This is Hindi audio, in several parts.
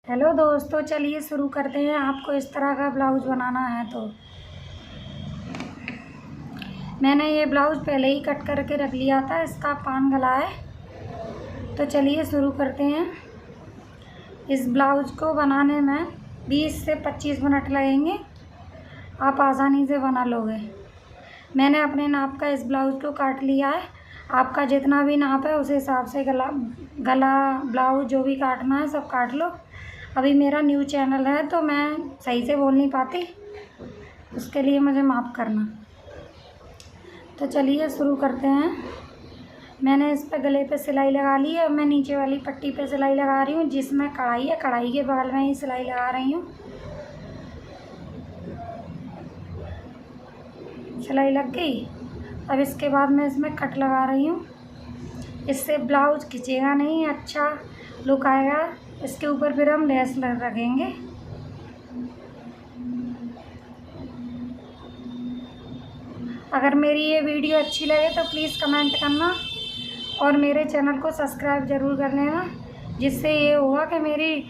हेलो दोस्तों, चलिए शुरू करते हैं। आपको इस तरह का ब्लाउज़ बनाना है तो मैंने ये ब्लाउज़ पहले ही कट करके रख लिया था। इसका पान गला है। तो चलिए शुरू करते हैं। इस ब्लाउज़ को बनाने में 20 से 25 मिनट लगेंगे। आप आसानी से बना लोगे। मैंने अपने नाप का इस ब्लाउज़ को काट लिया है। आपका जितना भी नाप है उस हिसाब से गला ब्लाउज़ जो भी काटना है सब काट लो। अभी मेरा न्यू चैनल है तो मैं सही से बोल नहीं पाती, उसके लिए मुझे माफ़ करना। तो चलिए शुरू करते हैं। मैंने इस पर गले पे सिलाई लगा ली है। अब मैं नीचे वाली पट्टी पे सिलाई लगा रही हूँ, जिसमें कढ़ाई है। कढ़ाई के बगल में ही सिलाई लगा रही हूँ। सिलाई लग गई। अब इसके बाद मैं इसमें कट लगा रही हूँ। इससे ब्लाउज़ खिंचेगा नहीं, अच्छा लुक आएगा। इसके ऊपर फिर हम लेस रखेंगे। अगर मेरी ये वीडियो अच्छी लगे तो प्लीज़ कमेंट करना और मेरे चैनल को सब्सक्राइब ज़रूर कर लेना, जिससे ये होगा कि मेरी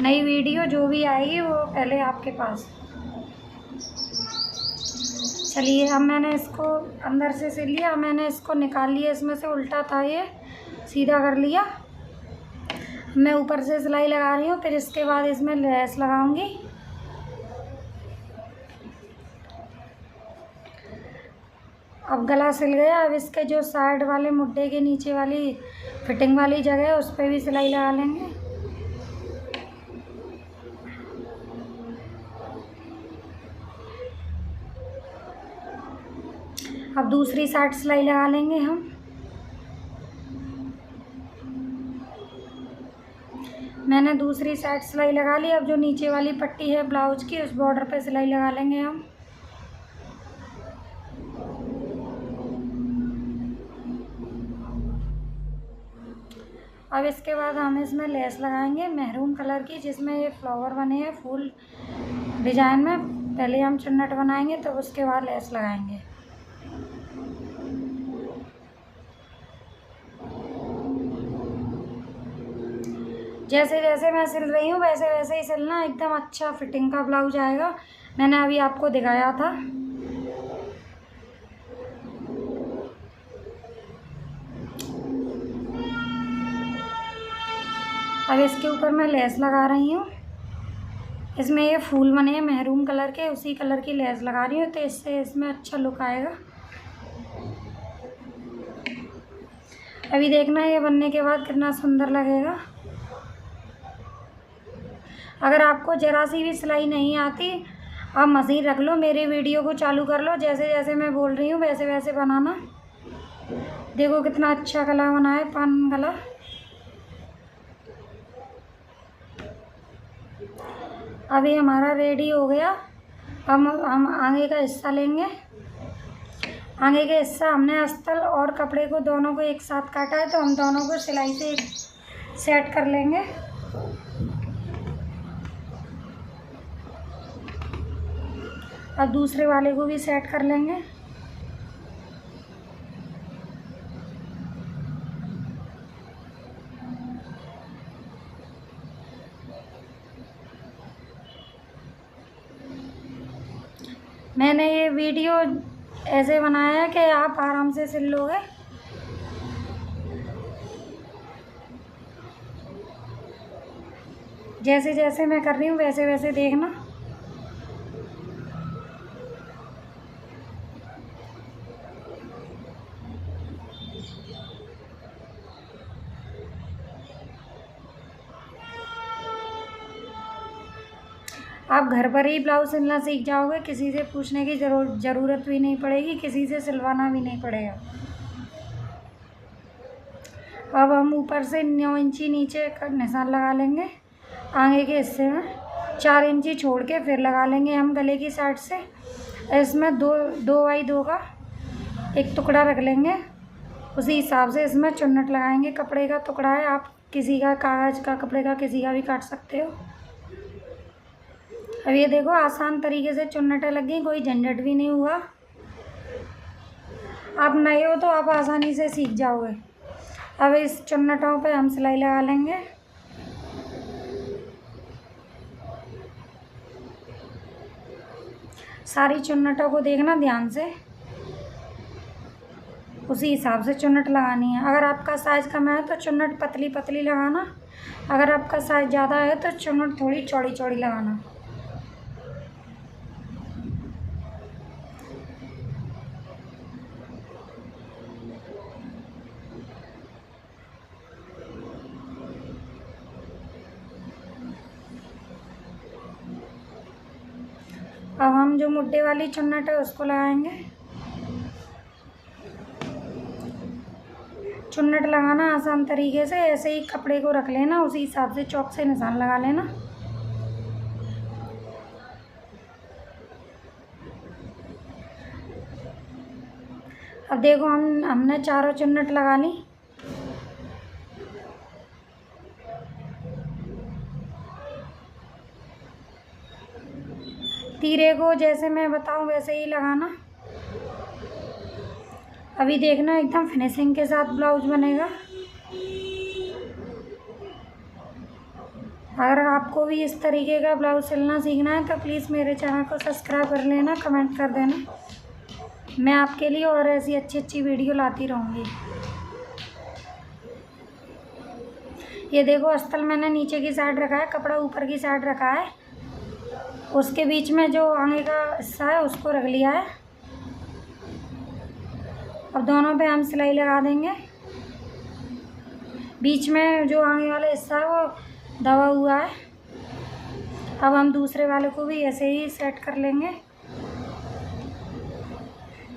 नई वीडियो जो भी आएगी वो पहले आपके पास। चलिए, अब मैंने इसको अंदर से सिल लिया। मैंने इसको निकाल लिया, इसमें से उल्टा था ये, सीधा कर लिया। मैं ऊपर से सिलाई लगा रही हूँ, फिर इसके बाद इसमें लेस लगाऊंगी। अब गला सिल गया। अब इसके जो साइड वाले मुड्डे के नीचे वाली फिटिंग वाली जगह है उस पर भी सिलाई लगा लेंगे। अब दूसरी साइड सिलाई लगा लेंगे हम। मैंने दूसरी साइड सिलाई लगा ली। अब जो नीचे वाली पट्टी है ब्लाउज की, उस बॉर्डर पे सिलाई लगा लेंगे हम। अब इसके बाद हम इसमें लेस लगाएंगे मैरून कलर की, जिसमें ये फ्लावर बने हैं फूल डिजाइन में। पहले हम चुन्नट बनाएंगे तो उसके बाद लेस लगाएंगे। जैसे जैसे मैं सिल रही हूँ वैसे वैसे ही सिलना, एकदम अच्छा फिटिंग का ब्लाउज आएगा। मैंने अभी आपको दिखाया था। अब इसके ऊपर मैं लेस लगा रही हूँ। इसमें ये फूल बने हैं मैरून कलर के, उसी कलर की लेस लगा रही हूँ, तो इससे इसमें अच्छा लुक आएगा। अभी देखना ये बनने के बाद कितना सुंदर लगेगा। अगर आपको ज़रा सी भी सिलाई नहीं आती, आप मशीन रख लो, मेरे वीडियो को चालू कर लो, जैसे जैसे मैं बोल रही हूँ वैसे वैसे बनाना। देखो कितना अच्छा गला बना है, पान गला। अभी हमारा रेडी हो गया। हम आगे का हिस्सा लेंगे। आगे का हिस्सा हमने अस्तर और कपड़े को दोनों को एक साथ काटा है, तो हम दोनों को सिलाई से सेट कर लेंगे। अब दूसरे वाले को भी सेट कर लेंगे। मैंने ये वीडियो ऐसे बनाया है कि आप आराम से सिल लोगे। जैसे जैसे मैं कर रही हूँ वैसे वैसे देखना। आप घर पर ही ब्लाउज सिलना सीख जाओगे, किसी से पूछने की ज़रूरत भी नहीं पड़ेगी, किसी से सिलवाना भी नहीं पड़ेगा। अब हम ऊपर से 9 इंची नीचे का निशान लगा लेंगे। आगे के हिस्से में 4 इंची छोड़ के फिर लगा लेंगे हम गले की साइड से। इसमें 2x2 का एक टुकड़ा रख लेंगे। उसी हिसाब से इसमें चुन्नट लगाएंगे। कपड़े का टुकड़ा है, आप किसी का कागज़ का, कपड़े का, किसी का भी काट सकते हो। अब ये देखो आसान तरीके से चुन्नटें लग गई, कोई झंझट भी नहीं हुआ। आप नए हो तो आप आसानी से सीख जाओगे। अब इस चुन्नटों पे हम सिलाई लगा लेंगे। सारी चुन्नटों को देखना ध्यान से, उसी हिसाब से चुन्नट लगानी है। अगर आपका साइज़ कम है तो चुन्नट पतली पतली लगाना, अगर आपका साइज़ ज़्यादा है तो चुन्नट थोड़ी चौड़ी चौड़ी लगाना। अब हम जो मुड्डे वाली चुन्नट है उसको लगाएंगे। चुन्नट लगाना आसान तरीके से, ऐसे ही कपड़े को रख लेना, उसी हिसाब से चौक से निशान लगा लेना। अब देखो हमने चारों चुन्नट लगा ली। तीरे को जैसे मैं बताऊं वैसे ही लगाना। अभी देखना एकदम फिनिशिंग के साथ ब्लाउज बनेगा। अगर आपको भी इस तरीके का ब्लाउज सिलना सीखना है तो प्लीज़ मेरे चैनल को सब्सक्राइब कर लेना, कमेंट कर देना। मैं आपके लिए और ऐसी अच्छी अच्छी वीडियो लाती रहूँगी। ये देखो अस्तर मैंने नीचे की साइड रखा है, कपड़ा ऊपर की साइड रखा है, उसके बीच में जो आगे का हिस्सा है उसको रख लिया है। अब दोनों पे हम सिलाई लगा देंगे। बीच में जो आगे वाला हिस्सा है वो दबा हुआ है। अब हम दूसरे वाले को भी ऐसे ही सेट कर लेंगे।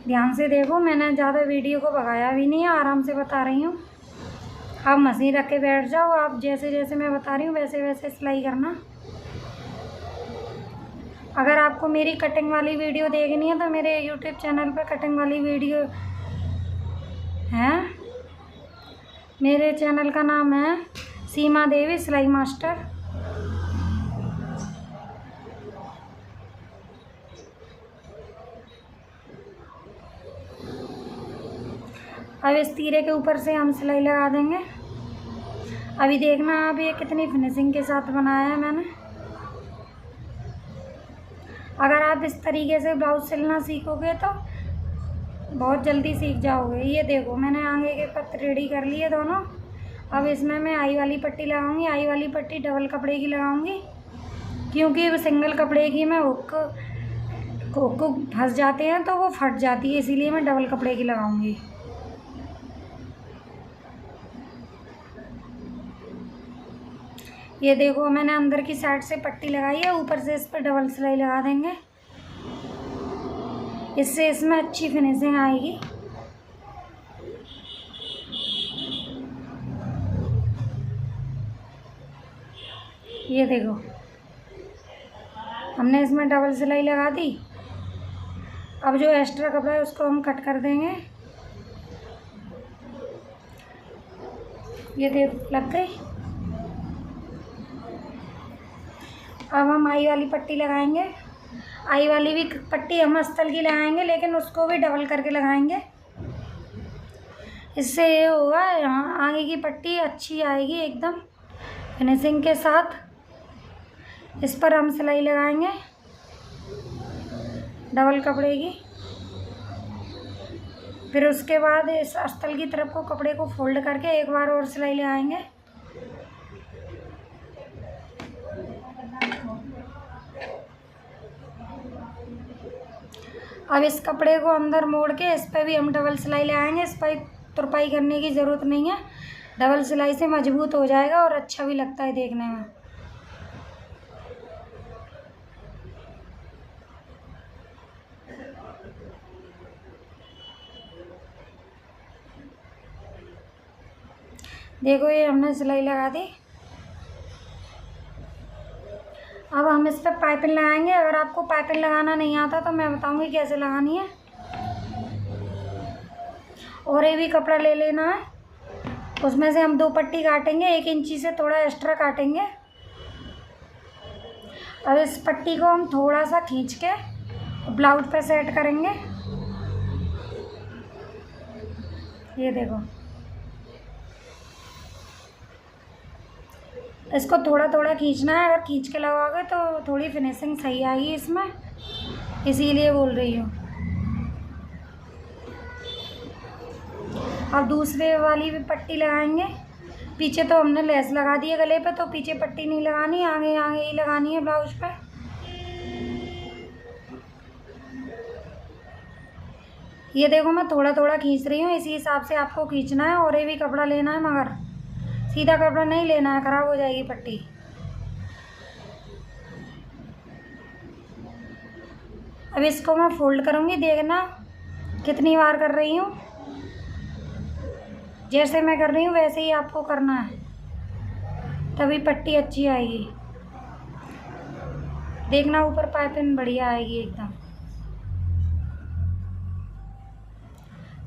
ध्यान से देखो, मैंने ज़्यादा वीडियो को भगाया भी नहीं है, आराम से बता रही हूँ। आप मशीन रख के बैठ जाओ, आप जैसे जैसे मैं बता रही हूँ वैसे वैसे सिलाई करना। अगर आपको मेरी कटिंग वाली वीडियो देखनी है तो मेरे यूट्यूब चैनल पर कटिंग वाली वीडियो है। मेरे चैनल का नाम है सीमा देवी सिलाई मास्टर। अब इस तीरे के ऊपर से हम सिलाई लगा देंगे। अभी देखना आप ये कितनी फिनिशिंग के साथ बनाया है मैंने। अगर आप इस तरीके से ब्लाउज सिलना सीखोगे तो बहुत जल्दी सीख जाओगे। ये देखो मैंने आगे के पत्ते रेडी कर लिए दोनों। अब इसमें मैं आई वाली पट्टी लगाऊंगी। आई वाली पट्टी डबल कपड़े की लगाऊंगी, क्योंकि सिंगल कपड़े की में हुक फंस जाते हैं तो वो फट जाती है, इसीलिए मैं डबल कपड़े की लगाऊंगी। ये देखो मैंने अंदर की साइड से पट्टी लगाई है, ऊपर से इस पर डबल सिलाई लगा देंगे, इससे इसमें अच्छी फिनिशिंग आएगी। ये देखो हमने इसमें डबल सिलाई लगा दी। अब जो एक्स्ट्रा कपड़ा है उसको हम कट कर देंगे। ये देखो लग गई। अब हम आई वाली पट्टी लगाएंगे। आई वाली भी पट्टी हम अस्तर की लगाएंगे, लेकिन उसको भी डबल करके लगाएंगे। इससे ये होगा यहाँ आगे की पट्टी अच्छी आएगी एकदम फिनिशिंग के साथ। इस पर हम सिलाई लगाएंगे डबल कपड़े की। फिर उसके बाद इस अस्तर की तरफ को कपड़े को फोल्ड करके एक बार और सिलाई लगाएंगे। अब इस कपड़े को अंदर मोड़ के इस पर भी हम डबल सिलाई लगाएंगे। इस पर तुरपाई करने की ज़रूरत नहीं है, डबल सिलाई से मजबूत हो जाएगा और अच्छा भी लगता है देखने में। देखो ये हमने सिलाई लगा दी। अब हम इस पर पाइपिंग लगाएंगे। अगर आपको पाइपिंग लगाना नहीं आता तो मैं बताऊंगी कैसे लगानी है। और ये भी कपड़ा ले लेना है, उसमें से हम 2 पट्टी काटेंगे, 1 इंची से थोड़ा एक्स्ट्रा काटेंगे। अब इस पट्टी को हम थोड़ा सा खींच के ब्लाउज पे सेट करेंगे। ये देखो इसको थोड़ा थोड़ा खींचना है। अगर खींच के लगाओगे तो थोड़ी फिनिशिंग सही आएगी इसमें। इसीलिए बोल रही हूँ। अब दूसरे वाली भी पट्टी लगाएंगे। पीछे तो हमने लेस लगा दी है गले पे, तो पीछे पट्टी नहीं लगानी, आगे आगे ही लगानी है ब्लाउज पे। ये देखो मैं थोड़ा थोड़ा खींच रही हूँ, इसी हिसाब से आपको खींचना है। और ये भी कपड़ा लेना है, मगर सीधा कपड़ा नहीं लेना है, ख़राब हो जाएगी पट्टी। अब इसको मैं फोल्ड करूँगी, देखना कितनी बार कर रही हूँ। जैसे मैं कर रही हूँ वैसे ही आपको करना है, तभी पट्टी अच्छी आएगी। देखना ऊपर पाइपिंग बढ़िया आएगी एकदम।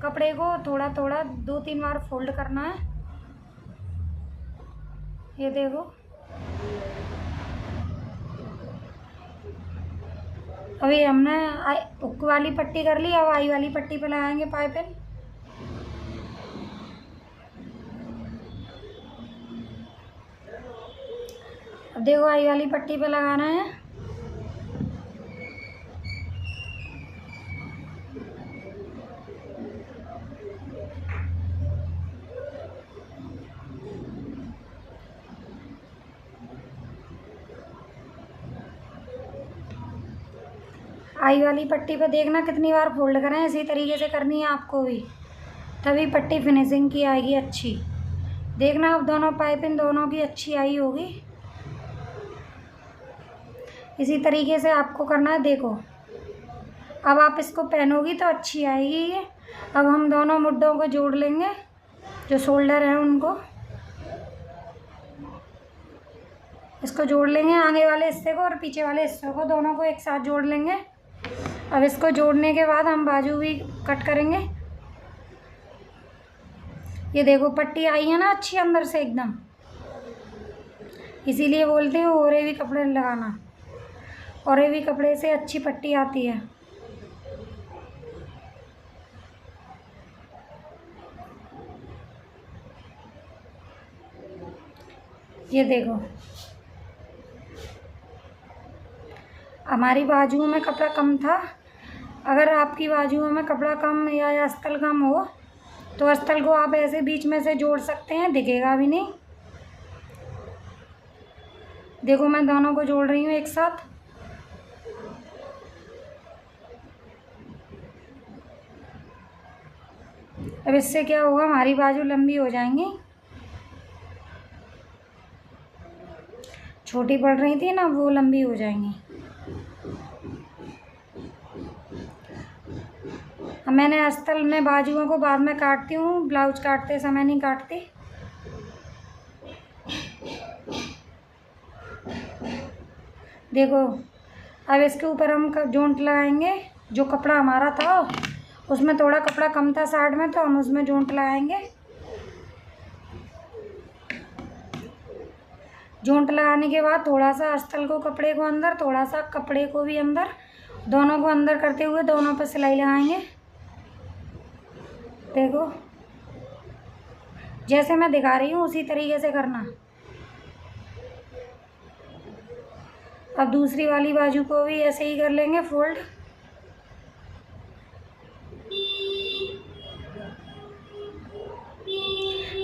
कपड़े को थोड़ा थोड़ा 2-3 बार फोल्ड करना है। ये देखो, अभी हमने हुक वाली पट्टी कर ली, अब आई वाली पट्टी पे लगाएंगे पाइपिंग। अब देखो आई वाली पट्टी पे लगाना है। आई वाली पट्टी पे देखना कितनी बार फोल्ड करें, इसी तरीके से करनी है आपको भी, तभी पट्टी फिनिशिंग की आएगी अच्छी। देखना अब दोनों पाइपिंग दोनों की अच्छी आई होगी। इसी तरीके से आपको करना है। देखो अब आप इसको पहनोगी तो अच्छी आएगी ये। अब हम दोनों मुड्डों को जोड़ लेंगे, जो शोल्डर हैं उनको इसको जोड़ लेंगे, आगे वाले हिस्से को और पीछे वाले हिस्से को, दोनों को एक साथ जोड़ लेंगे। अब इसको जोड़ने के बाद हम बाजू भी कट करेंगे। ये देखो पट्टी आई है ना अच्छी अंदर से एकदम, इसीलिए बोलते हैं ओरे भी कपड़े लगाना, और ये भी कपड़े से अच्छी पट्टी आती है। ये देखो हमारी बाजुओं में कपड़ा कम था। अगर आपकी बाजुओं में कपड़ा कम या अस्तर कम हो तो अस्तर को आप ऐसे बीच में से जोड़ सकते हैं, दिखेगा भी नहीं। देखो मैं दोनों को जोड़ रही हूँ एक साथ। अब इससे क्या होगा, हमारी बाजू लंबी हो जाएंगी। छोटी पड़ रही थी ना, वो लंबी हो जाएंगी। अब मैंने अस्तर में बाजुओं को बाद में काटती हूँ, ब्लाउज काटते समय नहीं काटती। देखो अब इसके ऊपर हम जोंट लगाएंगे। जो कपड़ा हमारा था उसमें थोड़ा कपड़ा कम था साइड में, तो हम उसमें जोंट लगाएंगे। जोंट लगाने के बाद थोड़ा सा अस्तर को कपड़े को अंदर, थोड़ा सा कपड़े को भी अंदर, दोनों को अंदर करते हुए दोनों पर सिलाई लगाएंगे। देखो जैसे मैं दिखा रही हूँ उसी तरीके से करना। अब दूसरी वाली बाजू को भी ऐसे ही कर लेंगे फोल्ड।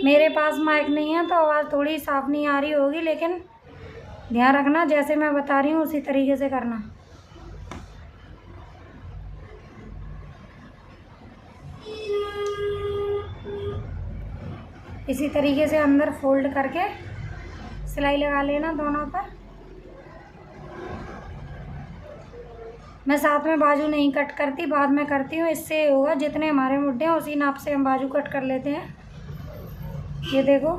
मेरे पास माइक नहीं है तो आवाज़ थोड़ी साफ नहीं आ रही होगी, लेकिन ध्यान रखना जैसे मैं बता रही हूँ उसी तरीके से करना। इसी तरीके से अंदर फोल्ड करके सिलाई लगा लेना दोनों पर। मैं साथ में बाजू नहीं कट करती, बाद में करती हूँ। इससे होगा जितने हमारे मुड्डे हैं उसी नाप से हम बाजू कट कर लेते हैं। ये देखो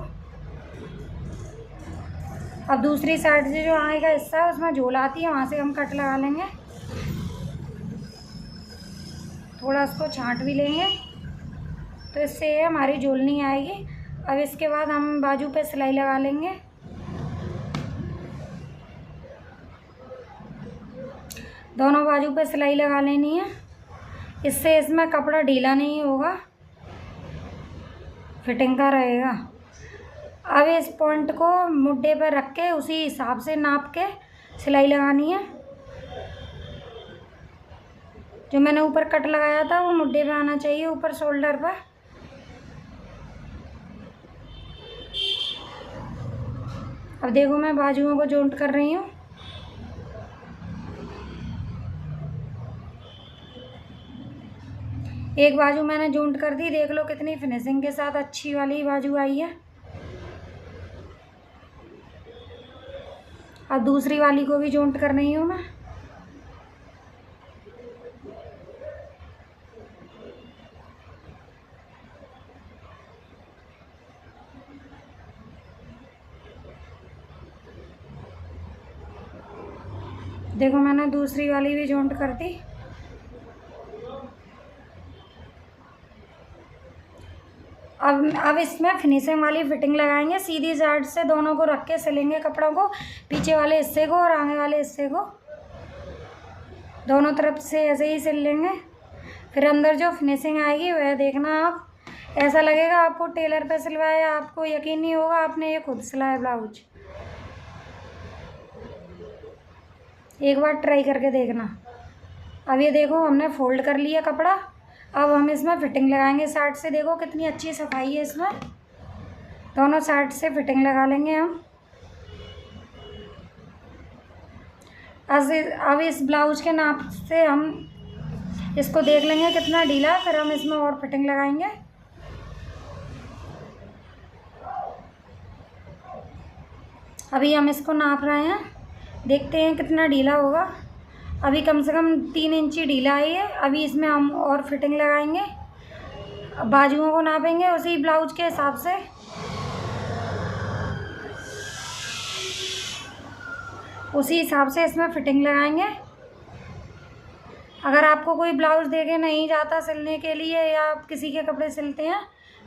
अब दूसरी साइड से जो आगे का हिस्सा है उसमें झोल आती है, वहाँ से हम कट लगा लेंगे। थोड़ा उसको छांट भी लेंगे तो इससे हमारी झोल नहीं आएगी। अब इसके बाद हम बाजू पे सिलाई लगा लेंगे। दोनों बाजू पे सिलाई लगा लेनी है, इससे इसमें कपड़ा ढीला नहीं होगा, फिटिंग का रहेगा। अब इस पॉइंट को मुड्डे पर रख के उसी हिसाब से नाप के सिलाई लगानी है। जो मैंने ऊपर कट लगाया था वो मुड्ढे पे आना चाहिए, ऊपर शोल्डर पर। अब देखो मैं बाजुओं को जॉइंट कर रही हूँ। एक बाजू मैंने जॉइंट कर दी, देख लो कितनी फिनिशिंग के साथ अच्छी वाली बाजू आई है। अब दूसरी वाली को भी जॉइंट कर रही हूँ मैं। देखो मैंने दूसरी वाली भी जॉइंट कर दी। अब इसमें फिनिशिंग वाली फिटिंग लगाएंगे। सीधी साइड से दोनों को रख के सिलेंगे कपड़ों को, पीछे वाले हिस्से को और आगे वाले हिस्से को, दोनों तरफ से ऐसे ही सिल लेंगे। फिर अंदर जो फिनिशिंग आएगी वह देखना आप। ऐसा लगेगा आपको टेलर पे सिलवाया, आपको यकीन नहीं होगा आपने ये खुद सिलाया ब्लाउज। एक बार ट्राई करके देखना। अब ये देखो हमने फोल्ड कर लिया कपड़ा। अब हम इसमें फिटिंग लगाएंगे साइड से। देखो कितनी अच्छी सफाई है इसमें, दोनों साइड से फिटिंग लगा लेंगे हम। अब इस ब्लाउज के नाप से हम इसको देख लेंगे कितना ढीला है, फिर हम इसमें और फिटिंग लगाएंगे। अभी हम इसको नाप रहे हैं, देखते हैं कितना ढीला होगा। अभी कम से कम 3 इंची ढीला है ये। अभी इसमें हम और फिटिंग लगाएंगे। बाजुओं को नापेंगे उसी ब्लाउज के हिसाब से। उसी हिसाब से इसमें फिटिंग लगाएंगे। अगर आपको कोई ब्लाउज देके नहीं जाता सिलने के लिए, या आप किसी के कपड़े सिलते हैं,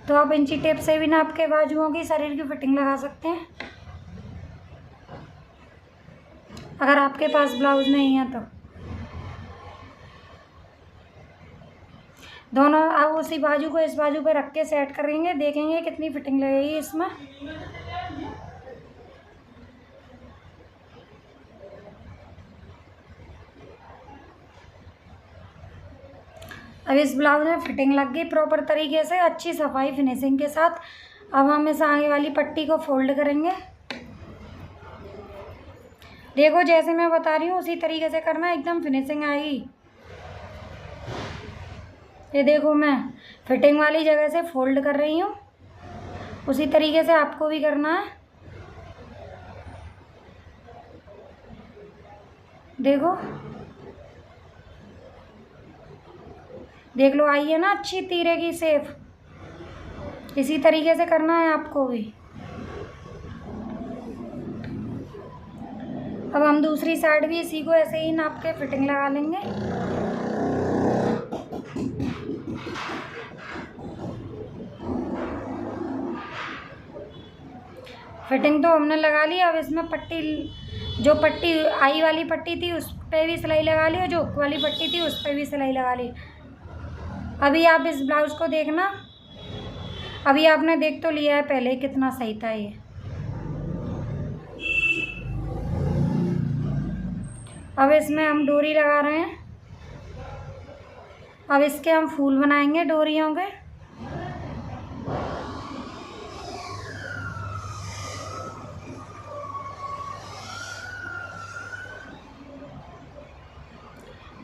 तो आप इंची टेप से भी नाप के बाजुओं की शरीर की फिटिंग लगा सकते हैं, अगर आपके पास ब्लाउज नहीं है तो। दोनों अब उसी बाजू को इस बाजू पे रख के सेट करेंगे, देखेंगे कितनी फिटिंग लगेगी इसमें। अब इस ब्लाउज में फिटिंग लग गई प्रॉपर तरीके से, अच्छी सफाई फिनिशिंग के साथ। अब हम इस आगे वाली पट्टी को फोल्ड करेंगे। देखो जैसे मैं बता रही हूँ उसी तरीके से करना, एकदम फिनिशिंग आएगी। ये देखो मैं फिटिंग वाली जगह से फोल्ड कर रही हूँ, उसी तरीके से आपको भी करना है। देखो देख लो आई है ना अच्छी तीरे की शेप। इसी तरीके से करना है आपको भी। अब हम दूसरी साइड भी इसी को ऐसे ही नाप के फिटिंग लगा लेंगे। फिटिंग तो हमने लगा ली। अब इसमें पट्टी, जो पट्टी आई वाली पट्टी थी उस पर भी सिलाई लगा ली, और जो हुक वाली पट्टी थी उस पर भी सिलाई लगा ली। अभी आप इस ब्लाउज को देखना, अभी आपने देख तो लिया है पहले कितना सही था ये। अब इसमें हम डोरी लगा रहे हैं। अब इसके हम फूल बनाएंगे डोरियों के।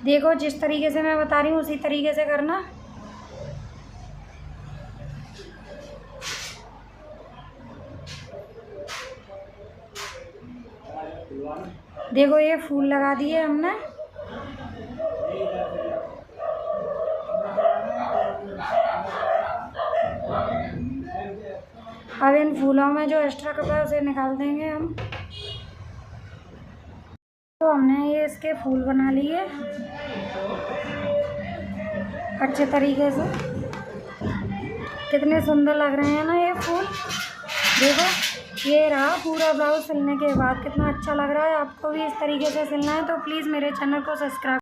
देखो जिस तरीके से मैं बता रही हूँ उसी तरीके से करना। देखो ये फूल लगा दिए हमने। अब इन फूलों में जो एक्स्ट्रा कपड़ा है उसे निकाल देंगे हम। तो हमने ये इसके फूल बना लिए अच्छे तरीके से। कितने सुंदर लग रहे हैं ना ये फूल। देखो ये रहा पूरा ब्लाउज सिलने के बाद, कितना अच्छा लग रहा है। आपको भी इस तरीके से सिलना है तो प्लीज़ मेरे चैनल को सब्सक्राइब